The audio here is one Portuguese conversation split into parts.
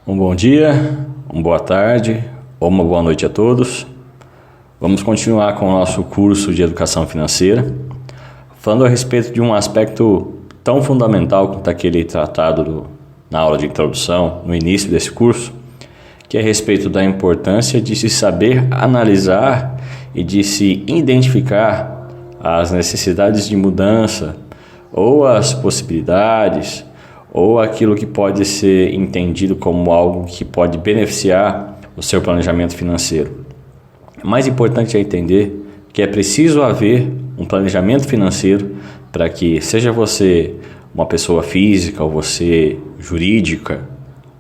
Um bom dia, uma boa tarde ou uma boa noite a todos. Vamos continuar com o nosso curso de Educação Financeira, falando a respeito de um aspecto tão fundamental quanto aquele tratado na aula de introdução, no início desse curso, que é a respeito da importância de se saber analisar e de se identificar as necessidades de mudança ou as possibilidades ou aquilo que pode ser entendido como algo que pode beneficiar o seu planejamento financeiro. O mais importante é entender que é preciso haver um planejamento financeiro para que, seja você uma pessoa física ou você jurídica,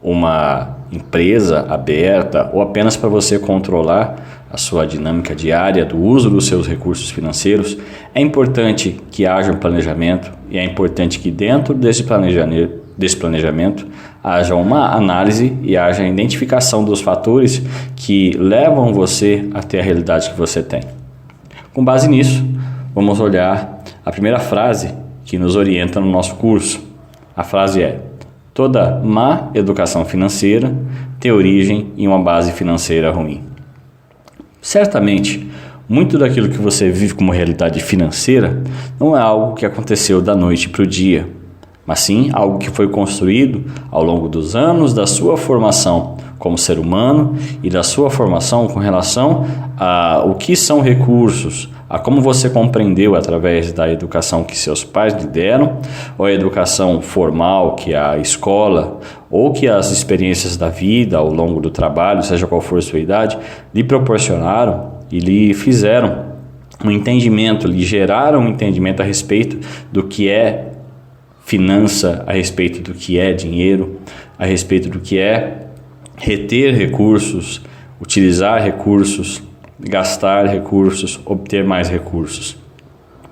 uma empresa aberta ou apenas para você controlar a sua dinâmica diária do uso dos seus recursos financeiros, é importante que haja um planejamento e é importante que dentro desse planejamento haja uma análise e haja a identificação dos fatores que levam você até a realidade que você tem. Com base nisso, vamos olhar a primeira frase que nos orienta no nosso curso. A frase é: toda má educação financeira tem origem em uma base financeira ruim. Certamente, muito daquilo que você vive como realidade financeira não é algo que aconteceu da noite para o dia, mas sim algo que foi construído ao longo dos anos da sua formação como ser humano e da sua formação com relação a o que são recursos, a como você compreendeu através da educação que seus pais lhe deram, ou a educação formal que a escola ou que as experiências da vida ao longo do trabalho, seja qual for a sua idade, lhe proporcionaram e lhe fizeram um entendimento, lhe geraram um entendimento a respeito do que é finança, a respeito do que é dinheiro, a respeito do que é reter recursos, utilizar recursos, gastar recursos, obter mais recursos.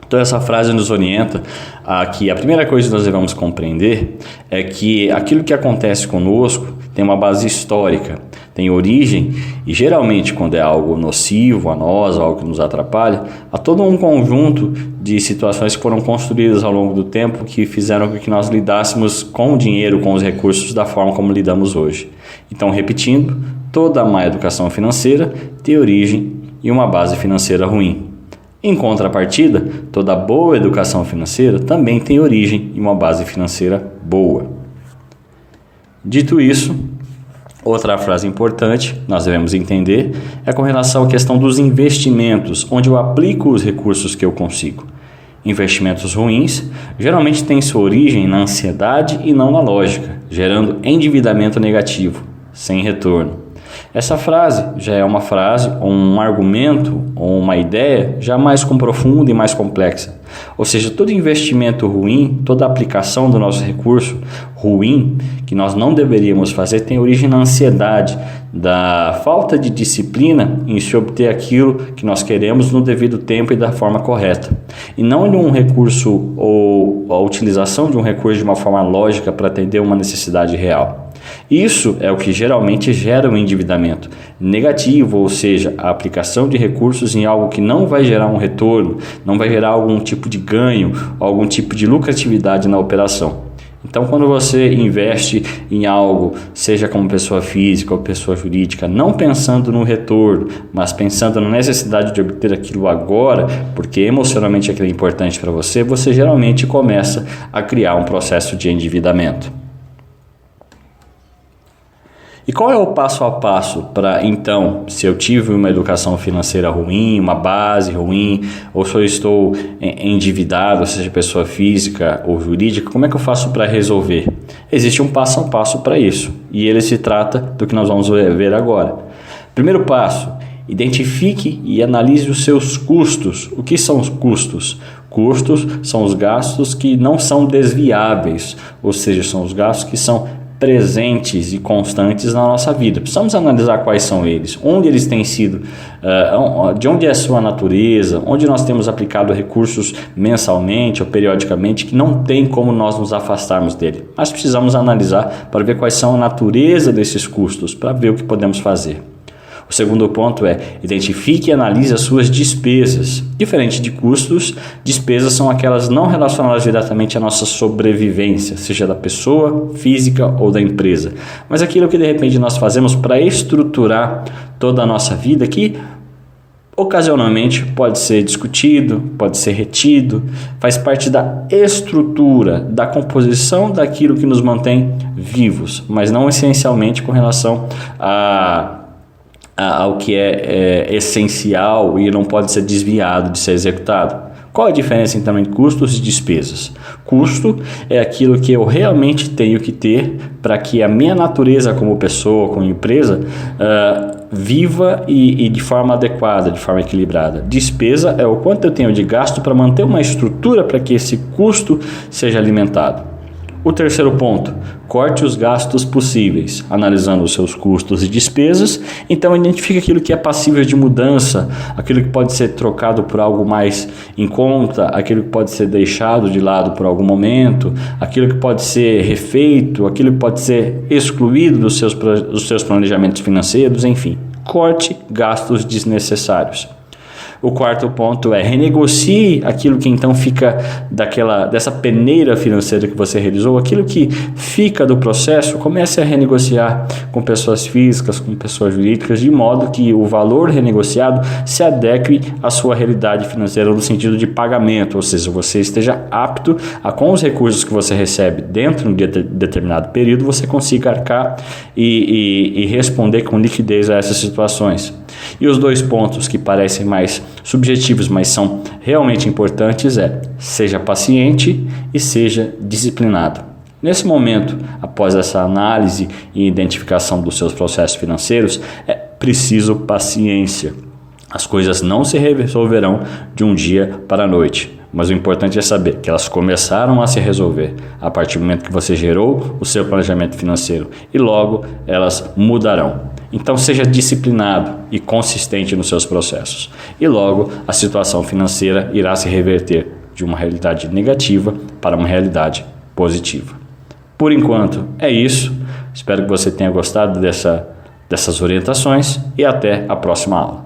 Então essa frase nos orienta a que a primeira coisa que nós devemos compreender é que aquilo que acontece conosco tem uma base histórica, tem origem e geralmente quando é algo nocivo a nós, algo que nos atrapalha, há todo um conjunto de situações que foram construídas ao longo do tempo que fizeram com que nós lidássemos com o dinheiro, com os recursos da forma como lidamos hoje. Então, repetindo, toda má educação financeira tem origem em uma base financeira ruim. Em contrapartida, toda boa educação financeira também tem origem em uma base financeira boa. Dito isso, outra frase importante nós devemos entender é com relação à questão dos investimentos, onde eu aplico os recursos que eu consigo. Investimentos ruins geralmente têm sua origem na ansiedade e não na lógica, gerando endividamento negativo, sem retorno. Essa frase já é uma frase, ou um argumento, ou uma ideia já mais profunda e mais complexa. Ou seja, todo investimento ruim, toda aplicação do nosso recurso ruim, que nós não deveríamos fazer, tem origem na ansiedade, da falta de disciplina em se obter aquilo que nós queremos no devido tempo e da forma correta. E não de um recurso ou a utilização de um recurso de uma forma lógica para atender uma necessidade real. Isso é o que geralmente gera um endividamento negativo, ou seja, a aplicação de recursos em algo que não vai gerar um retorno, não vai gerar algum tipo de ganho, algum tipo de lucratividade na operação. Então, quando você investe em algo, seja como pessoa física ou pessoa jurídica, não pensando no retorno, mas pensando na necessidade de obter aquilo agora, porque emocionalmente aquilo é importante para você, você geralmente começa a criar um processo de endividamento. E qual é o passo a passo para, então, se eu tive uma educação financeira ruim, uma base ruim, ou se eu estou endividado, seja pessoa física ou jurídica, como é que eu faço para resolver? Existe um passo a passo para isso, e ele se trata do que nós vamos ver agora. Primeiro passo: identifique e analise os seus custos. O que são os custos? Custos são os gastos que não são desviáveis, ou seja, são os gastos que são presentes e constantes na nossa vida. Precisamos analisar quais são eles, onde eles têm sido, de onde é a sua natureza, onde nós temos aplicado recursos mensalmente ou periodicamente que não tem como nós nos afastarmos dele. Mas precisamos analisar para ver quais são a natureza desses custos, para ver o que podemos fazer. O segundo ponto é: identifique e analise as suas despesas. Diferente de custos, despesas são aquelas não relacionadas diretamente à nossa sobrevivência, seja da pessoa física ou da empresa, mas aquilo que de repente nós fazemos para estruturar toda a nossa vida, que ocasionalmente pode ser discutido, pode ser retido, faz parte da estrutura, da composição daquilo que nos mantém vivos, mas não essencialmente com relação ao que é essencial e não pode ser desviado de ser executado. Qual a diferença então entre custos e despesas? Custo é aquilo que eu realmente tenho que ter para que a minha natureza como pessoa, como empresa, viva e de forma adequada, de forma equilibrada. Despesa é o quanto eu tenho de gasto para manter uma estrutura para que esse custo seja alimentado. O terceiro ponto: corte os gastos possíveis, analisando os seus custos e despesas. Então identifique aquilo que é passível de mudança, aquilo que pode ser trocado por algo mais em conta, aquilo que pode ser deixado de lado por algum momento, aquilo que pode ser refeito, aquilo que pode ser excluído dos seus planejamentos financeiros, enfim. Corte gastos desnecessários. O quarto ponto é: renegocie aquilo que então fica dessa peneira financeira que você realizou, aquilo que fica do processo, comece a renegociar com pessoas físicas, com pessoas jurídicas, de modo que o valor renegociado se adeque à sua realidade financeira no sentido de pagamento, ou seja, você esteja apto a, com os recursos que você recebe dentro de um determinado período, você consiga arcar e responder com liquidez a essas situações. E os dois pontos que parecem mais subjetivos, mas são realmente importantes é: seja paciente e seja disciplinado. Nesse momento, após essa análise e identificação dos seus processos financeiros, é preciso paciência. As coisas não se resolverão de um dia para a noite, mas o importante é saber que elas começaram a se resolver a partir do momento que você gerou o seu planejamento financeiro, e logo elas mudarão. Então seja disciplinado e consistente nos seus processos, e logo a situação financeira irá se reverter de uma realidade negativa para uma realidade positiva. Por enquanto é isso. Espero que você tenha gostado dessas orientações e até a próxima aula.